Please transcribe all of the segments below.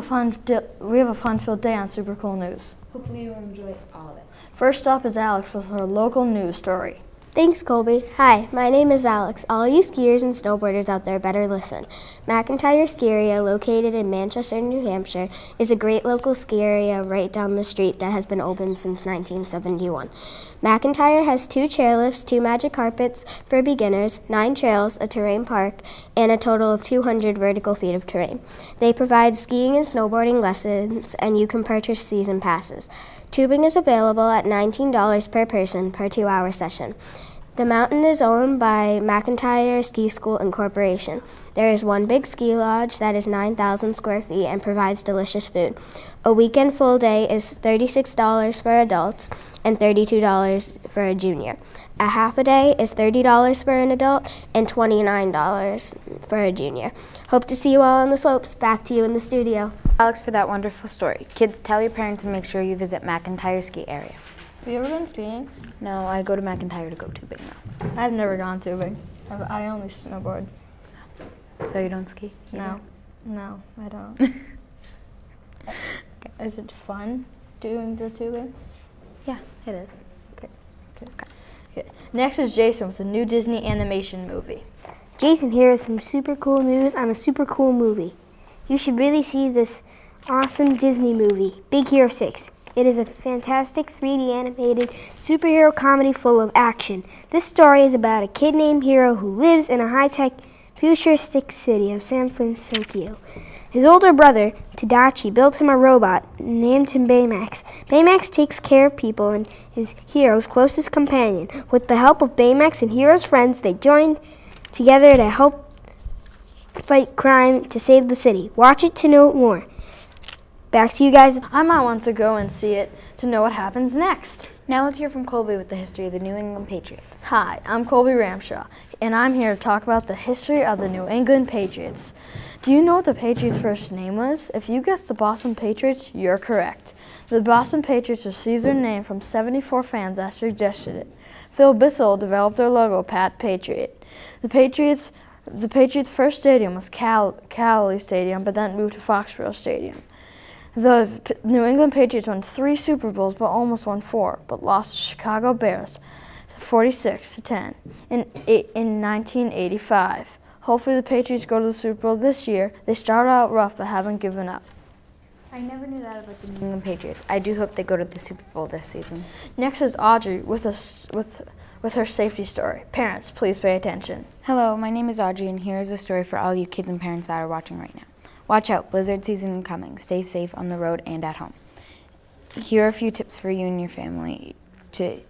a fun-filled day on Super Cool News. Hopefully you'll enjoy all of it. First up is Alex with her local news story. Thanks, Colby. Hi, my name is Alex. All you skiers and snowboarders out there better listen. McIntyre Ski Area, located in Manchester, New Hampshire, is a great local ski area right down the street that has been open since 1971. McIntyre has 2 chairlifts, 2 magic carpets for beginners, 9 trails, a terrain park, and a total of 200 vertical feet of terrain. They provide skiing and snowboarding lessons, and you can purchase season passes. Tubing is available at $19 per person per 2-hour session. The mountain is owned by McIntyre Ski School Incorporation. There is one big ski lodge that is 9,000 square feet and provides delicious food. A weekend full day is $36 for adults and $32 for a junior. A half a day is $30 for an adult and $29 for a junior. Hope to see you all on the slopes. Back to you in the studio. Alex, for that wonderful story. Kids, tell your parents and make sure you visit McIntyre Ski Area. Have you ever been skiing? No, I go to McIntyre to go tubing now. I've never gone tubing. I only snowboard. So you don't ski? No, I don't. Is it fun doing the tubing? Yeah, it is. Okay. Next is Jason with a new Disney animation movie. Jason here with some super cool news on a super cool movie. You should really see this awesome Disney movie, Big Hero 6. It is a fantastic 3D animated superhero comedy full of action. This story is about a kid named Hero who lives in a high-tech futuristic city of San Francisco. His older brother, Tadachi, built him a robot and named him Baymax. Baymax takes care of people and is Hero's closest companion. With the help of Baymax and Hero's friends, they joined together to help fight crime to save the city. Watch it to know more. Back to you guys. I might want to go and see it to know what happens next. Now let's hear from Colby with the history of the New England Patriots. Hi, I'm Colby Ramshaw, and I'm here to talk about the history of the New England Patriots. Do you know what the Patriots' first name was? If you guessed the Boston Patriots, you're correct. The Boston Patriots received their name from 74 fans that suggested it. Phil Bissell developed their logo, Pat Patriot. The Patriots' first stadium was Cali Stadium, but then moved to Foxborough Stadium. The New England Patriots won 3 Super Bowls, but almost won 4, but lost to Chicago Bears 46-10 in 1985. Hopefully the Patriots go to the Super Bowl this year. They started out rough, but haven't given up. I never knew that about the New England Patriots. I do hope they go to the Super Bowl this season. Next is Audrey with her safety story. Parents, please pay attention. Hello, my name is Audrey, and here is a story for all you kids and parents that are watching right now. Watch out, blizzard season coming. Stay safe on the road and at home. Here are a few tips for you and your family. In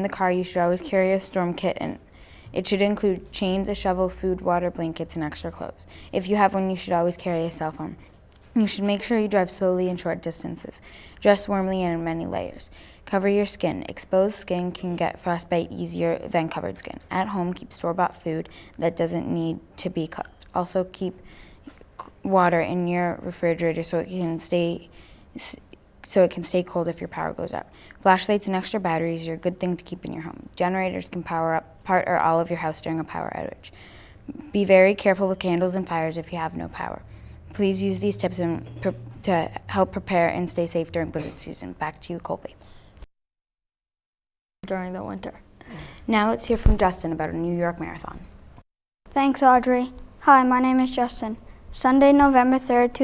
the car, you should always carry a storm kit, and it should include chains, a shovel, food, water, blankets, and extra clothes. If you have one, you should always carry a cell phone. You should make sure you drive slowly in short distances. Dress warmly and in many layers. Cover your skin. Exposed skin can get frostbite easier than covered skin. At home, keep store-bought food that doesn't need to be cooked. Also, keep water in your refrigerator so it can stay cold if your power goes out. Flashlights and extra batteries are a good thing to keep in your home. Generators can power up part or all of your house during a power outage. Be very careful with candles and fires if you have no power. Please use these tips to help prepare and stay safe during blizzard season. Back to you, Colby. During the winter. Now let's hear from Justin about a New York Marathon. Thanks, Audrey. Hi, my name is Justin. Sunday, November 3rd,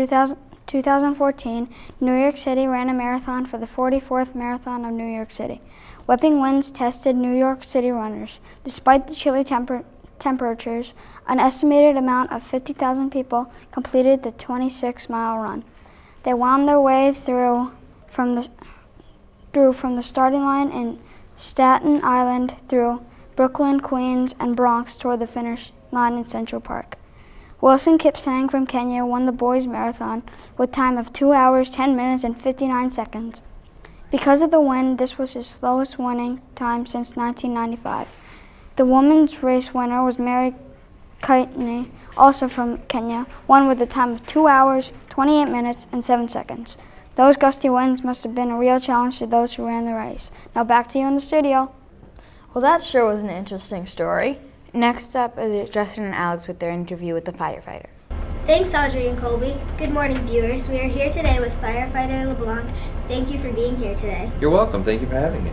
2014, New York City ran a marathon for the 44th Marathon of New York City. Whipping winds tested New York City runners. Despite the chilly temperatures, an estimated amount of 50,000 people completed the 26-mile run. They wound their way through from the starting line in Staten Island through Brooklyn, Queens, and Bronx toward the finish line in Central Park. Wilson Kipsang from Kenya won the boys' marathon with time of 2 hours, 10 minutes, and 59 seconds. Because of the wind, this was his slowest winning time since 1995. The women's race winner was Mary Keitany, also from Kenya, won with a time of 2 hours, 28 minutes, and 7 seconds. Those gusty winds must have been a real challenge to those who ran the race. Now back to you in the studio. Well, that sure was an interesting story. Next up is Justin and Alex with their interview with the firefighter. Thanks, Audrey and Colby. Good morning, viewers. We are here today with firefighter LeBlanc. Thank you for being here today. You're welcome. Thank you for having me.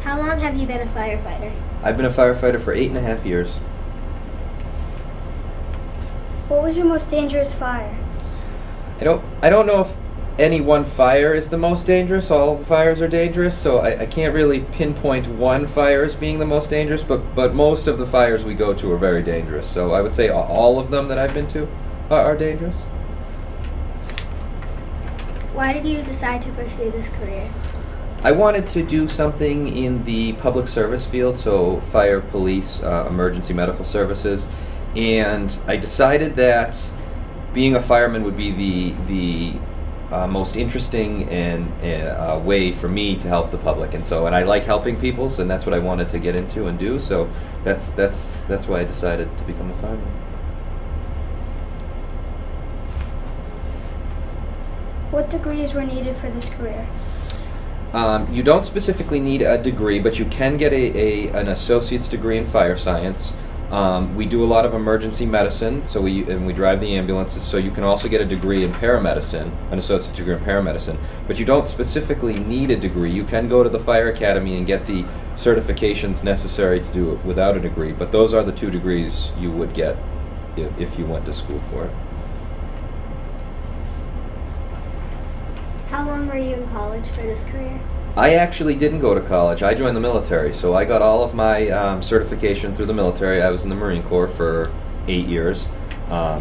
How long have you been a firefighter? I've been a firefighter for 8.5 years. What was your most dangerous fire? I don't know if any one fire is the most dangerous. All the fires are dangerous, so I can't really pinpoint one fire as being the most dangerous, but most of the fires we go to are very dangerous. So I would say all of them that I've been to are dangerous. Why did you decide to pursue this career? I wanted to do something in the public service field, so fire, police, emergency medical services, and I decided that being a fireman would be the most interesting and way for me to help the public, and I like helping people, so that's what I wanted to get into and do. So that's why I decided to become a fireman. What degrees were needed for this career? You don't specifically need a degree, but you can get an associate's degree in fire science. We do a lot of emergency medicine, so we drive the ambulances, so you can also get a degree in paramedicine, an associate's degree in paramedicine. But you don't specifically need a degree. You can go to the fire academy and get the certifications necessary to do it without a degree, but those are the 2 degrees you would get if you went to school for it. How long were you in college for this career? I actually didn't go to college. I joined the military, so I got all of my certification through the military. I was in the Marine Corps for 8 years,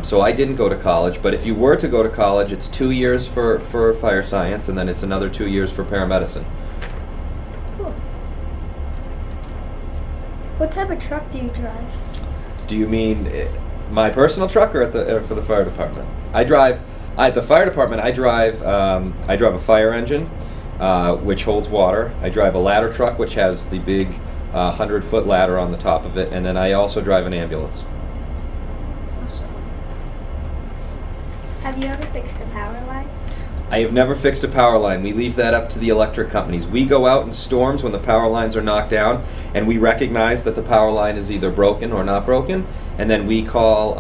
so I didn't go to college. But if you were to go to college, it's 2 years for fire science, and then it's another 2 years for paramedicine. Cool. What type of truck do you drive? Do you mean my personal truck or for the fire department? At the fire department, I drive a fire engine, which holds water. I drive a ladder truck, which has the big 100-foot ladder on the top of it, and then I also drive an ambulance. Awesome. Have you ever fixed a power line? I have never fixed a power line. We leave that up to the electric companies. We go out in storms when the power lines are knocked down, and we recognize that the power line is either broken or not broken, and then we call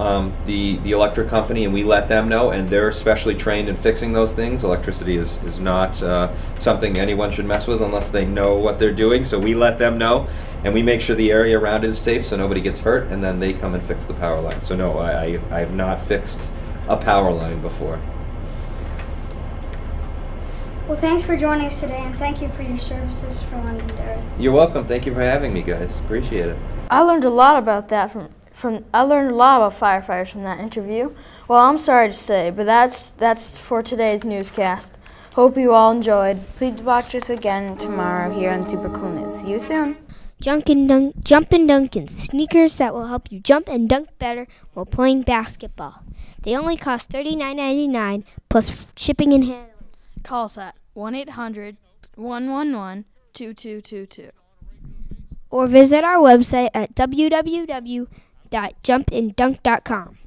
the electric company and we let them know, and they're specially trained in fixing those things. Electricity is not something anyone should mess with unless they know what they're doing, so we let them know, and we make sure the area around it is safe so nobody gets hurt, and then they come and fix the power line. So no, I have not fixed a power line before. Well, thanks for joining us today, and thank you for your services for Londonderry. You're welcome. Thank you for having me, guys. Appreciate it. I learned a lot about that I learned a lot about firefighters from that interview. Well, I'm sorry to say, but that's for today's newscast. Hope you all enjoyed. Please watch us again tomorrow here on Super Cool News. See you soon. Jump and Dunkin', sneakers that will help you jump and dunk better while playing basketball. They only cost $39.99 plus shipping and handling. Call us at 1-800-111-2222. Or visit our website at www.jumpanddunk.com.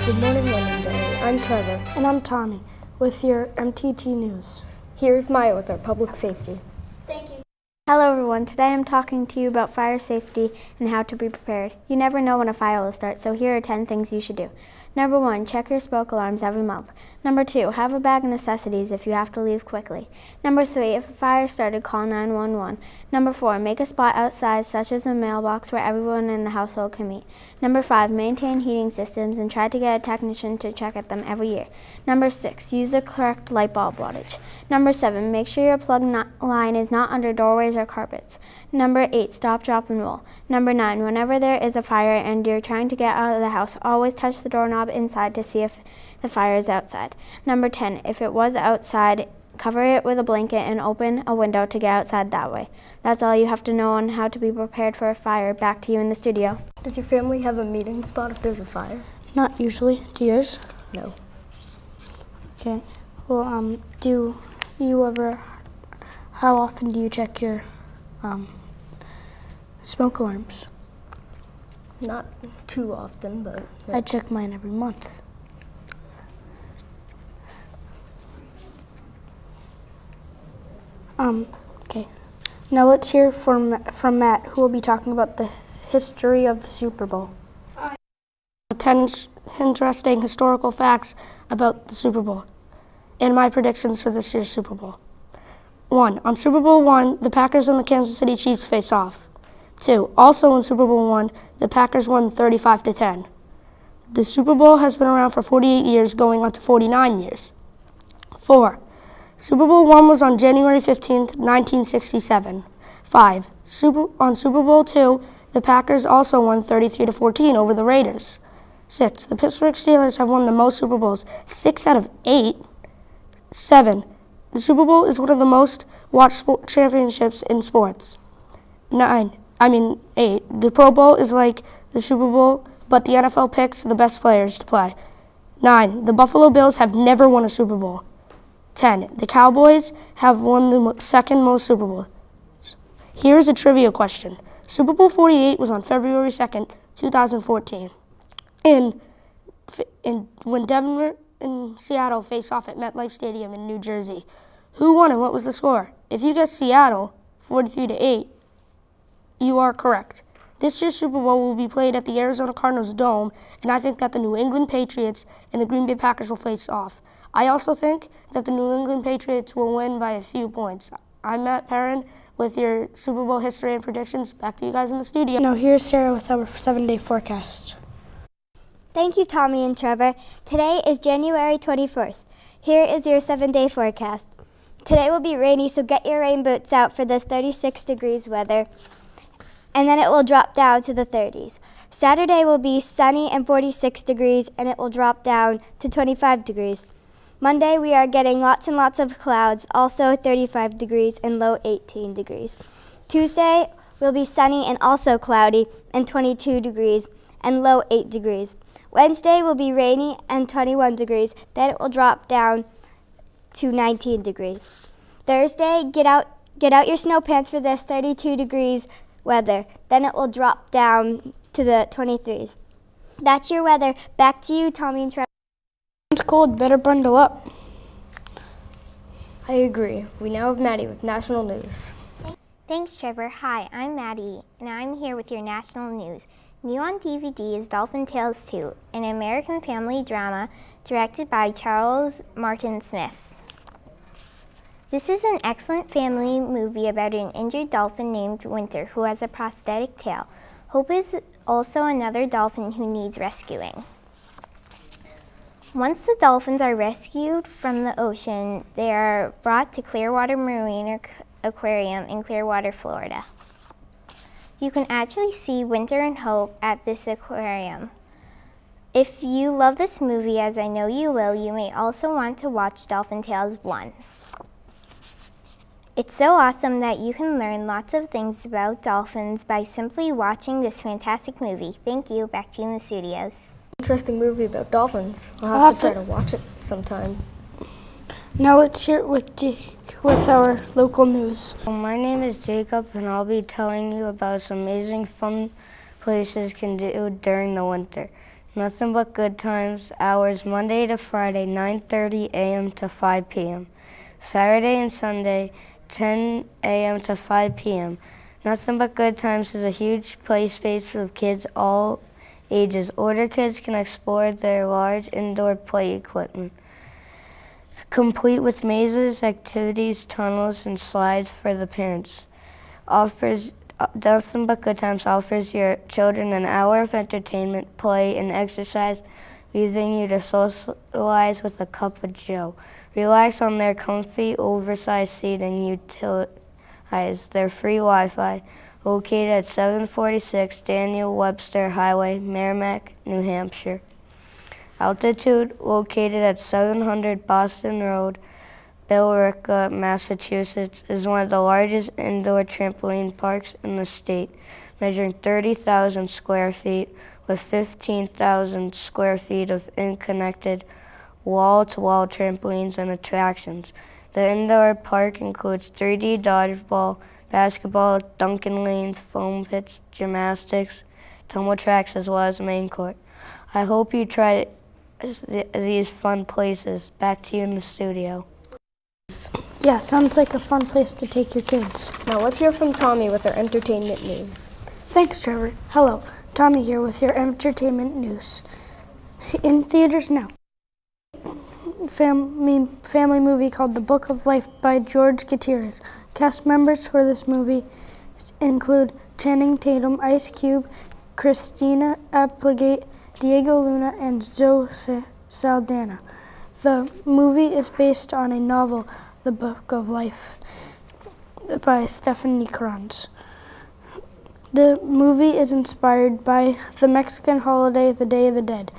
Good morning, Londonderry. I'm Trevor. And I'm Tommy with your MTT News. Here's Maya with our public safety. Hello everyone, today I'm talking to you about fire safety and how to be prepared. You never know when a fire will start, so here are 10 things you should do. Number 1, check your smoke alarms every month. Number 2, have a bag of necessities if you have to leave quickly. Number 3, if a fire started, call 911. Number 4, make a spot outside such as a mailbox where everyone in the household can meet. Number 5, maintain heating systems and try to get a technician to check at them every year. Number 6, use the correct light bulb wattage. Number 7, make sure your plug line is not under doorways or carpets. Number 8, stop, drop, and roll. Number 9, whenever there is a fire and you're trying to get out of the house, always touch the doorknob inside to see if the fire is outside. Number 10, if it was outside, cover it with a blanket and open a window to get outside that way. That's all you have to know on how to be prepared for a fire. Back to you in the studio. Does your family have a meeting spot if there's a fire? Not usually. Do yours? No. Okay. Well, do you ever, how often do you check your smoke alarms? Not too often, but... I check mine every month. Okay. Now let's hear from Matt, who will be talking about the history of the Super Bowl. 10 interesting historical facts about the Super Bowl and my predictions for this year's Super Bowl. 1. On Super Bowl I, the Packers and the Kansas City Chiefs face off. 2. Also in Super Bowl I, the Packers won 35-10. The Super Bowl has been around for 48 years, going on to 49 years. 4. Super Bowl I was on January 15th, 1967. 5. On Super Bowl II, the Packers also won 33-14 over the Raiders. 6. The Pittsburgh Steelers have won the most Super Bowls, 6 out of 8. 7. The Super Bowl is one of the most watched championships in sports. 8. The Pro Bowl is like the Super Bowl, but the NFL picks the best players to play. 9. The Buffalo Bills have never won a Super Bowl. 10. The Cowboys have won the second most Super Bowls. Here's a trivia question. Super Bowl 48 was on February 2nd, 2014. When Denver and Seattle face off at MetLife Stadium in New Jersey. Who won and what was the score? If you guessed Seattle, 43-8, you are correct. This year's Super Bowl will be played at the Arizona Cardinals Dome, and I think that the New England Patriots and the Green Bay Packers will face off. I also think that the New England Patriots will win by a few points. I'm Matt Perrin with your Super Bowl history and predictions. Back to you guys in the studio. Now here's Sarah with our 7-day forecast. Thank you, Tommy and Trevor. Today is January 21st. Here is your 7-day forecast. Today will be rainy, so get your rain boots out for this 36 degrees weather, and then it will drop down to the 30s. Saturday will be sunny and 46 degrees, and it will drop down to 25 degrees. Monday, we are getting lots and lots of clouds, also 35 degrees and low 18 degrees. Tuesday will be sunny and also cloudy and 22 degrees and low 8 degrees. Wednesday will be rainy and 21 degrees, then it will drop down to 19 degrees. Thursday, get out your snow pants for this 32 degrees weather, then it will drop down to the 23s. That's your weather. Back to you, Tommy and Trevor. It's cold, better bundle up. I agree. We now have Maddie with national news. Thanks, Trevor. Hi, I'm Maddie, and I'm here with your national news. New on DVD is Dolphin Tales 2, an American family drama directed by Charles Martin Smith. This is an excellent family movie about an injured dolphin named Winter who has a prosthetic tail. Hope is also another dolphin who needs rescuing. Once the dolphins are rescued from the ocean, they are brought to Clearwater Marine Aquarium in Clearwater, Florida. You can actually see Winter and Hope at this aquarium. If you love this movie, as I know you will, you may also want to watch Dolphin Tales 1. It's so awesome that you can learn lots of things about dolphins by simply watching this fantastic movie. Thank you. Back to you in the studios. Interesting movie about dolphins. I'll have to try to watch it sometime. Now let's hear it with our local news. My name is Jacob, and I'll be telling you about some amazing fun places can do during the winter. Nothing but good times, hours Monday to Friday, 9:30 a.m. to 5 p.m. Saturday and Sunday, 10 a.m. to 5 p.m. Nothing but good times is a huge play space with kids all ages. Older kids can explore their large indoor play equipment, complete with mazes, activities, tunnels, and slides for the parents. Nothing but good times offers your children an hour of entertainment, play, and exercise, leaving you to socialize with a cup of joe. Relax on their comfy, oversized seat and utilize their free Wi-Fi, located at 746 Daniel Webster Highway, Merrimack, New Hampshire. Altitude, located at 700 Boston Road, Billerica, Massachusetts, is one of the largest indoor trampoline parks in the state, measuring 30,000 square feet with 15,000 square feet of interconnected wall-to-wall trampolines and attractions. The indoor park includes 3D dodgeball, basketball, Duncan lanes, foam pits, gymnastics, tumble tracks, as well as a main court. I hope you try these fun places. Back to you in the studio. Yeah, sounds like a fun place to take your kids. Now let's hear from Tommy with our entertainment news. Thanks, Trevor. Hello, Tommy here with your entertainment news. In theaters now. Family movie called The Book of Life by George Gutierrez. Cast members for this movie include Channing Tatum, Ice Cube, Christina Applegate, Diego Luna, and Zoe Saldana. The movie is based on a novel, The Book of Life, by Stephanie Kranz. The movie is inspired by the Mexican holiday, the Day of the Dead.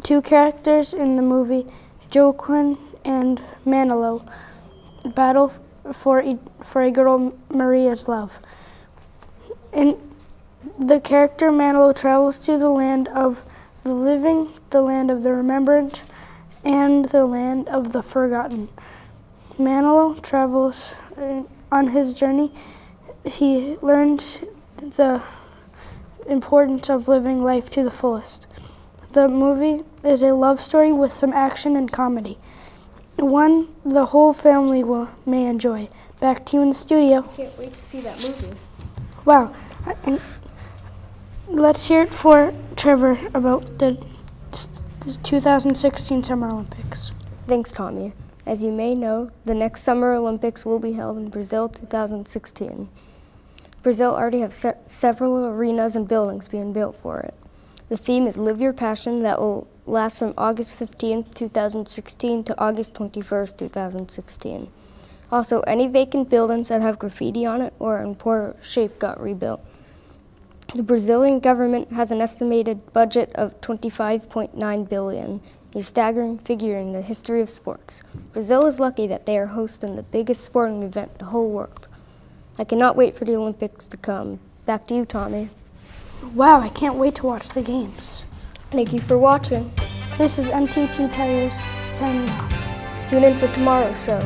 Two characters in the movie, Joaquin and Manolo, battle for a girl Maria's love. And the character Manolo travels to the land of the living, the land of the remembrant, and the land of the forgotten. Manolo travels on his journey. He learns the importance of living life to the fullest. The movie is a love story with some action and comedy. One the whole family may enjoy. Back to you in the studio. Can't wait to see that movie. Wow. Let's hear it for Trevor about the 2016 Summer Olympics. Thanks, Tommy. As you may know, the next Summer Olympics will be held in Brazil 2016. Brazil already has several arenas and buildings being built for it. The theme is Live Your Passion, that will last from August 15th, 2016 to August 21st, 2016. Also, any vacant buildings that have graffiti on it or are in poor shape got rebuilt. The Brazilian government has an estimated budget of $25.9 billion, a staggering figure in the history of sports. Brazil is lucky that they are hosting the biggest sporting event in the whole world. I cannot wait for the Olympics to come. Back to you, Tommy. Wow, I can't wait to watch the games. Thank you for watching. This is MTT Tires signing off. Tune in for tomorrow's show.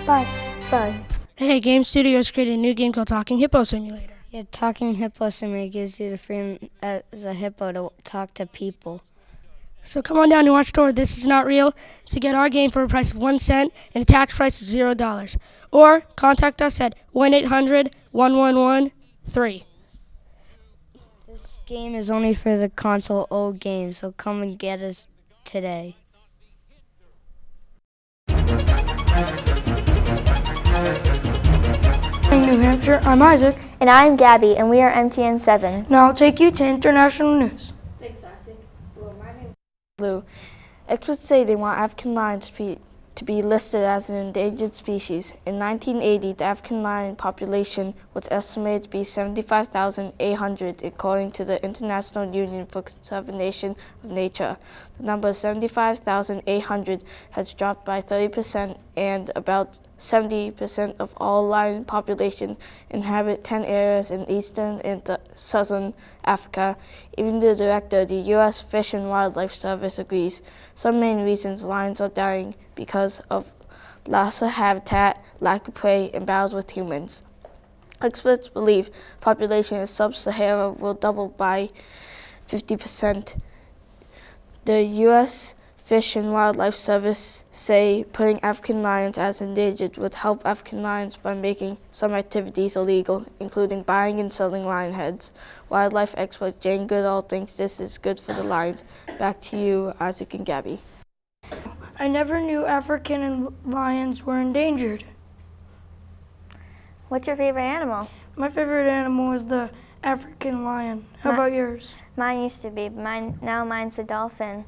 Bye. Bye. Hey, Game Studios created a new game called Talking Hippo Simulator. Yeah, Talking Hippo Simulator gives you the freedom as a hippo to talk to people. So come on down to our store, This Is Not Real, to get our game for a price of 1 cent and a tax price of $0. Or contact us at 1-800-111-3. This game is only for the console old games, so come and get us today. In New Hampshire, I'm Isaac. And I'm Gabby, and we are MTN 7. Now I'll take you to international news. Thanks, Isaac. Hello, my name is Blue. Experts say they want African lions to be listed as an endangered species. In 1980, the African lion population was estimated to be 75,800, according to the International Union for Conservation of Nature. The number 75,800 has dropped by 30%, and about 70% of all lion population inhabit 10 areas in eastern and southern Africa. Even the director of the U.S. Fish and Wildlife Service agrees. Some main reasons lions are dying because of loss of habitat, lack of prey, and battles with humans. Experts believe population in sub-Sahara will double by 50%. The U.S. Fish and Wildlife Service say putting African lions as endangered would help African lions by making some activities illegal, including buying and selling lion heads. Wildlife expert Jane Goodall thinks this is good for the lions. Back to you, Isaac and Gabby. I never knew African lions were endangered. What's your favorite animal? My favorite animal is the African lion. How about yours? Mine used to be, but now mine's the dolphin.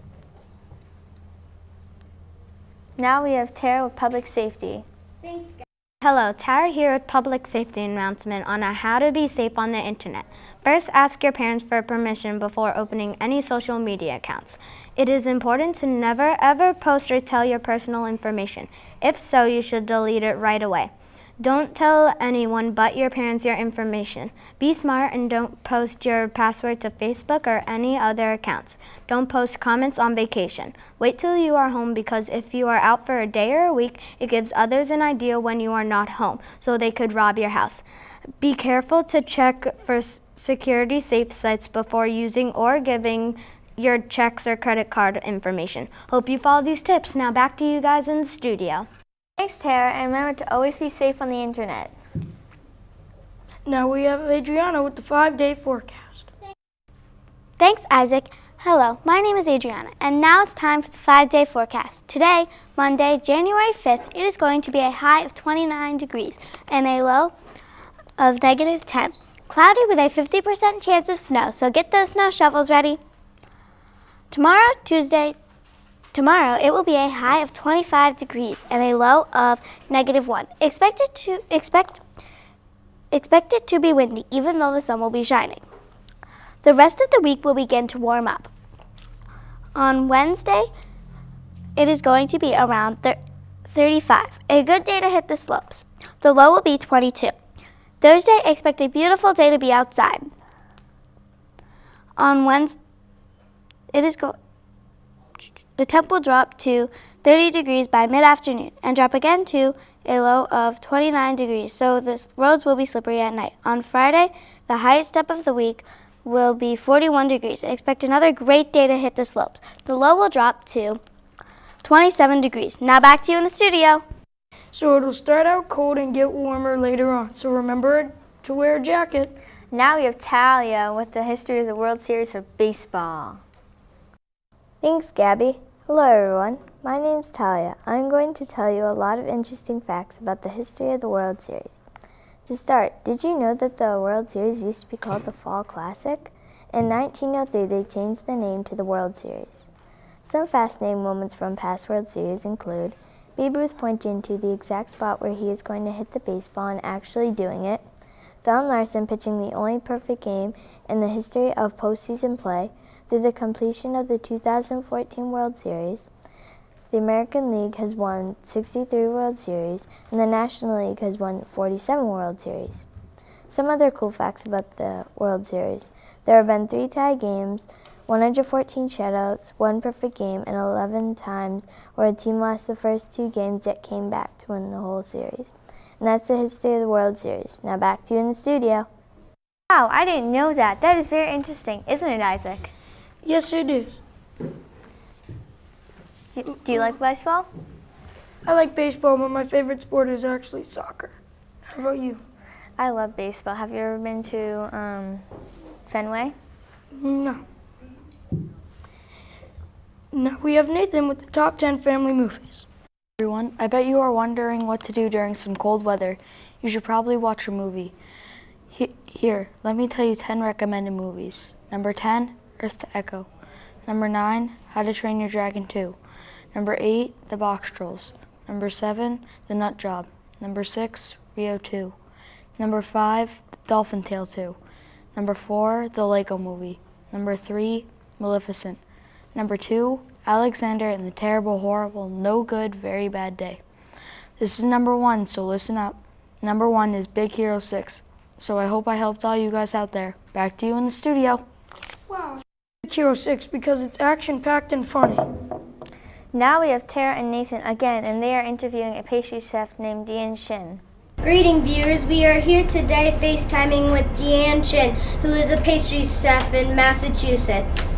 Now we have Tara with Public Safety. Thanks, guys. Hello, Tara here with Public Safety announcement on how to be safe on the internet. First, ask your parents for permission before opening any social media accounts. It is important to never ever post or tell your personal information. If so, you should delete it right away. Don't tell anyone but your parents your information. Be smart and don't post your password to Facebook or any other accounts. Don't post comments on vacation. Wait till you are home, because if you are out for a day or a week, it gives others an idea when you are not home, so they could rob your house. Be careful to check for security safe sites before using or giving your checks or credit card information. Hope you follow these tips. Now back to you guys in the studio. Thanks, Tara, and remember to always be safe on the internet. Now we have Adriana with the 5-day forecast. Thanks, Isaac. Hello, my name is Adriana, and now it's time for the 5-day forecast. Today, Monday, January 5th, it is going to be a high of 29 degrees and a low of -10. Cloudy with a 50% chance of snow, so get those snow shovels ready. Tomorrow, Tuesday, it will be a high of 25 degrees and a low of -1. Expect it to be windy, even though the sun will be shining. The rest of the week will begin to warm up. On Wednesday, it is going to be around 35, a good day to hit the slopes. The low will be 22. Thursday, expect a beautiful day to be outside. On Wednesday, the temp will drop to 30 degrees by mid-afternoon and drop again to a low of 29 degrees, so the roads will be slippery at night. On Friday, the highest step of the week will be 41 degrees. Expect another great day to hit the slopes. The low will drop to 27 degrees. Now back to you in the studio. So it'll start out cold and get warmer later on, so remember to wear a jacket. Now we have Talia with the history of the World Series for baseball. Thanks, Gabby. Hello, everyone. My name's Talia. I'm going to tell you a lot of interesting facts about the history of the World Series. To start, did you know that the World Series used to be called the Fall Classic? In 1903, they changed the name to the World Series. Some fascinating moments from past World Series include Babe Ruth pointing to the exact spot where he is going to hit the baseball and actually doing it, Don Larson pitching the only perfect game in the history of postseason play through the completion of the 2014 World Series. The American League has won 63 World Series, and the National League has won 47 World Series. Some other cool facts about the World Series. There have been 3 tie games, 114 shutouts, 1 perfect game, and 11 times where a team lost the first 2 games yet came back to win the whole series. And that's the history of the World Series. Now back to you in the studio. Wow, I didn't know that. That is very interesting, isn't it, Isaac? Yes, it is. Do you like baseball? I like baseball, but my favorite sport is actually soccer. How about you? I love baseball. Have you ever been to Fenway? No. Now we have Nathan with the top 10 family movies. Everyone, I bet you are wondering what to do during some cold weather. You should probably watch a movie. Here, let me tell you 10 recommended movies. Number 10, Earth to Echo. Number 9, How to Train Your Dragon 2. Number 8, The Box Trolls. Number 7, The Nut Job. Number 6, Rio 2. Number 5, Dolphin Tale 2. Number 4, The Lego Movie. Number 3, Maleficent. Number 2, Alexander and the Terrible, Horrible, No Good, Very Bad Day. This is number 1, so listen up. Number 1 is Big Hero 6. So I hope I helped all you guys out there. Back to you in the studio. Wow. Big Hero 6 because it's action-packed and funny. Now we have Tara and Nathan again, and they are interviewing a pastry chef named Deanne Shin. Greeting viewers, we are here today FaceTiming with Deanne Shin, who is a pastry chef in Massachusetts.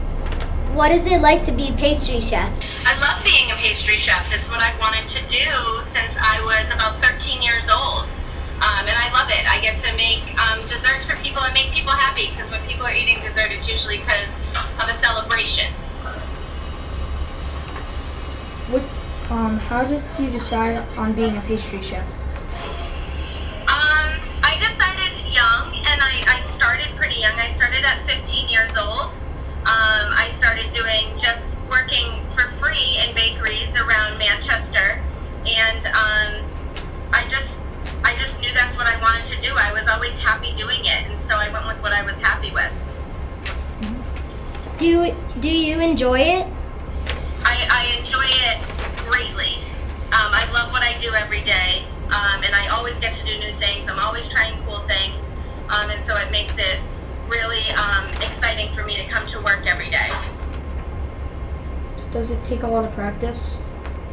What is it like to be a pastry chef? I love being a pastry chef. It's what I've wanted to do since I was about 13 years old. And I love it. I get to make desserts for people and make people happy, because when people are eating dessert, it's usually because of a celebration. How did you decide on being a pastry chef? I decided young, and I started pretty young. I started at 15 years old. I started just working for free in bakeries around Manchester, and I just knew that's what I wanted to do. I was always happy doing it, and so I went with what I was happy with. Do you enjoy it? I enjoy it greatly. I love what I do every day, and I always get to do new things. I'm always trying cool things, and so it makes it really exciting for me to come to work every day. Does it take a lot of practice?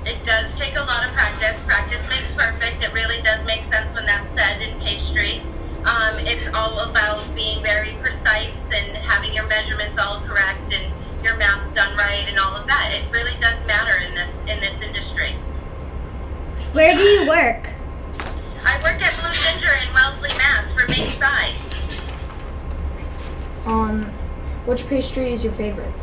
It does take a lot of practice. Practice makes perfect. It really does make sense when that's said in pastry. It's all about being very precise and having your measurements all correct and your math done right and all of that. It really does matter in this industry. Where do you work? I work at Blue Ginger in Wellesley, Mass. for Bayside. Which pastry is your favorite?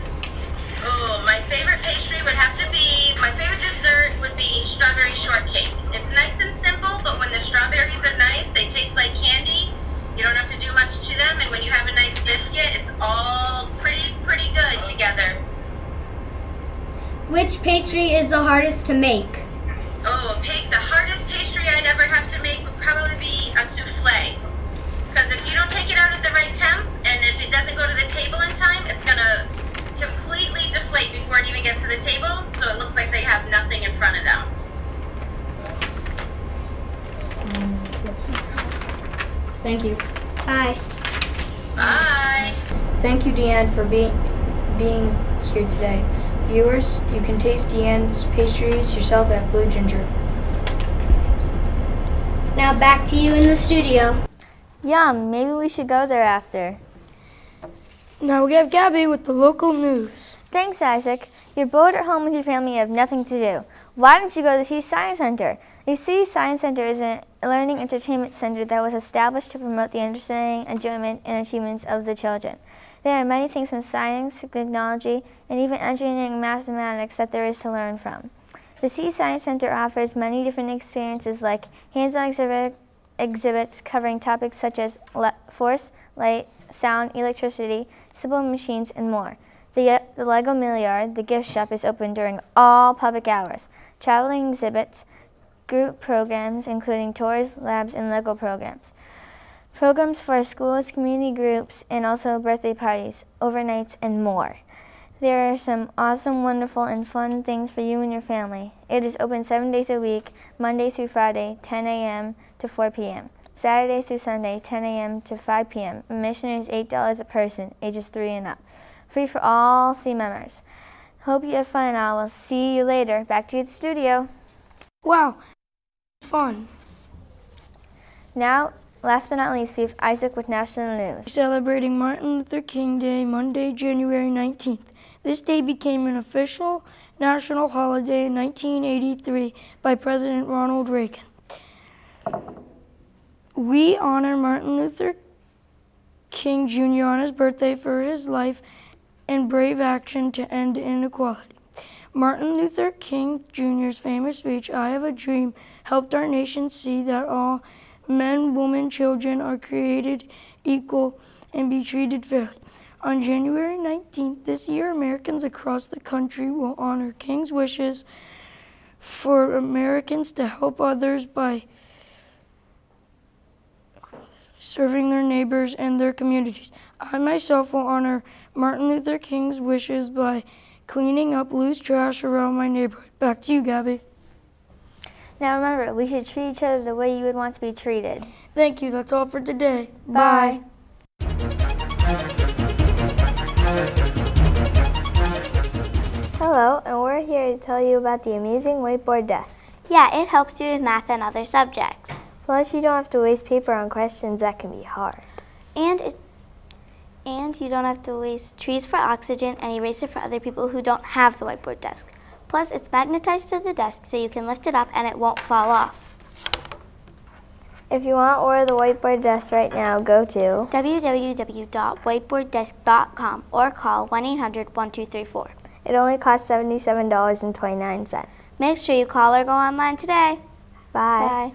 Oh, my favorite pastry would have to be, my favorite dessert would be strawberry shortcake. It's nice and simple, but when the strawberries are nice, they taste like candy. You don't have to do much to them, and when you have a nice biscuit, it's all pretty good together. Which pastry is the hardest to make? Oh, the hardest pastry I'd ever have to make would probably be a souffle. Because if you don't take it out at the right temp, and if it doesn't go to the table in time, it's going to completely deflate before it even gets to the table, so it looks like they have nothing in front of them. Thank you. Bye. Bye. Thank you, Deanne, for being here today. Viewers, you can taste Deanne's pastries yourself at Blue Ginger. Now back to you in the studio. Yum, maybe we should go there after. Now we have Gabby with the local news. Thanks, Isaac. You're bored at home with your family and have nothing to do. Why don't you go to the Sea Science Center? The Sea Science Center is a learning entertainment center that was established to promote the understanding, enjoyment, and achievements of the children. There are many things from science, technology, and even engineering and mathematics that there is to learn from. The Sea Science Center offers many different experiences like hands-on exhibits covering topics such as force, light, sound, electricity, simple machines, and more. The Lego Milliard, the gift shop, is open during all public hours. Traveling exhibits, group programs, including tours, labs, and Lego programs. Programs for schools, community groups, and also birthday parties, overnights, and more. There are some awesome, wonderful, and fun things for you and your family. It is open 7 days a week, Monday through Friday, 10 a.m. to 4 p.m. Saturday through Sunday, 10 a.m. to 5 p.m. Admission is $8 a person, ages 3 and up. Free for all Sea members. Hope you have fun, and I will see you later. Back to you at the studio. Wow, fun. Now, last but not least, we have Isaac with national news. Celebrating Martin Luther King Day, Monday, January 19th. This day became an official national holiday in 1983 by President Ronald Reagan. We honor Martin Luther King Jr. on his birthday for his life and brave action to end inequality. Martin Luther King Jr.'s famous speech, "I Have a Dream," helped our nation see that all men, women, children are created equal and be treated fairly. On January 19th this year, Americans across the country will honor King's wishes for Americans to help others by serving their neighbors and their communities. I myself will honor Martin Luther King's wishes by cleaning up loose trash around my neighborhood. Back to you, Gabby. Now remember, we should treat each other the way you would want to be treated. Thank you. That's all for today. Bye. Hello, and we're here to tell you about the amazing whiteboard desk. Yeah, it helps you with math and other subjects. Plus, you don't have to waste paper on questions that can be hard. And you don't have to waste trees for oxygen and eraser for other people who don't have the whiteboard desk. Plus, it's magnetized to the desk so you can lift it up and it won't fall off. If you want to order the whiteboard desk right now, go to www.whiteboarddesk.com or call 1-800-1234. It only costs $77.29. Make sure you call or go online today. Bye. Bye.